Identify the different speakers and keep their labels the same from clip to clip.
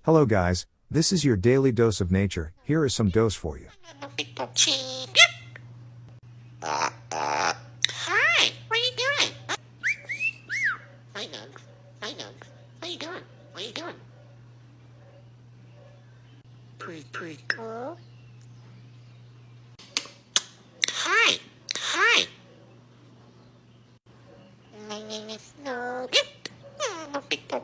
Speaker 1: Hello guys, this is your daily dose of nature. Here is some dose for you.
Speaker 2: Hi, what are you doing? Hi, Doug. Hi, Doug. What are you doing? What are you doing? Pretty cool. Hi. Hi. My name is Snow. I'm a big dog.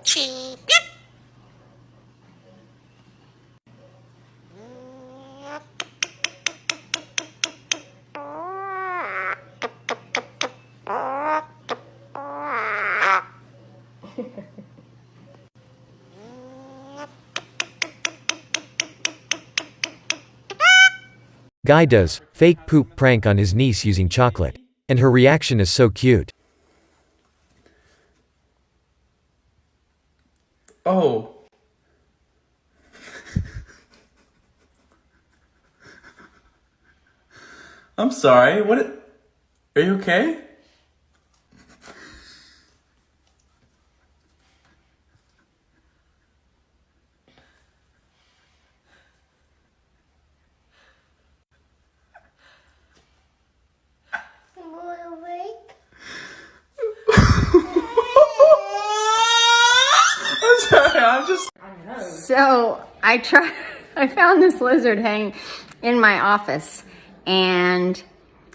Speaker 3: Guy does fake poop prank on his niece using chocolate. And her reaction is so cute.
Speaker 4: Oh. I'm sorry. Are you okay? I'm sorry, I'm just...
Speaker 5: So I found this lizard hanging in my office, and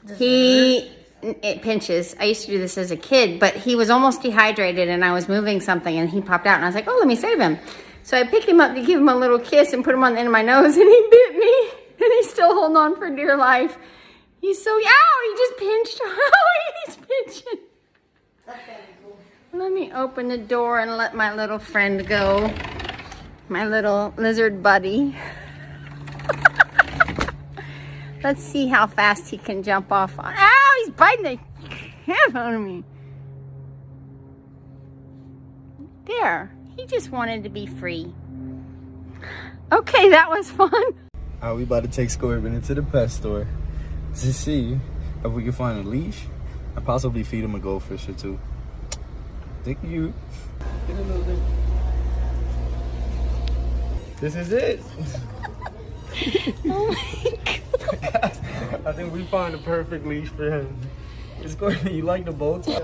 Speaker 5: it pinches. I used to do this as a kid, but he was almost dehydrated and I was moving something and he popped out and I was like, oh, let me save him. So I picked him up to give him a little kiss and put him on the end of my nose, and he bit me and he's still holding on for dear life. He's so, ow, he just pinched. Ow, he's pinching. Let me open the door and let my little friend go. My little lizard buddy. Let's see how fast he can jump off. Ow, he's biting the crap out of me. There, he just wanted to be free. Okay, that was fun.
Speaker 6: We about to take Scorpion into the pet store to see if we can find a leash and possibly feed him a goldfish or two. Thank you. This is it.
Speaker 5: Oh my God.
Speaker 6: I think we found the perfect leash for him. Scorpion, you like the bow tie?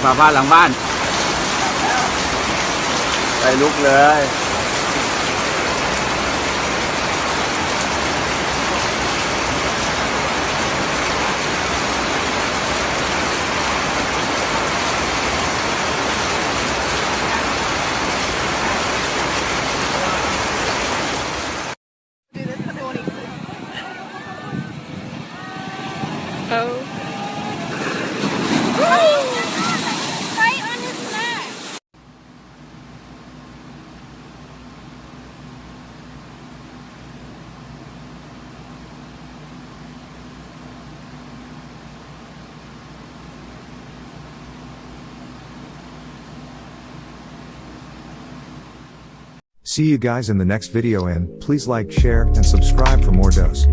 Speaker 7: ฝาบ้านหลังบ้านไปลุกเลย
Speaker 1: See you guys in the next video, and please like, share, and subscribe for more dose.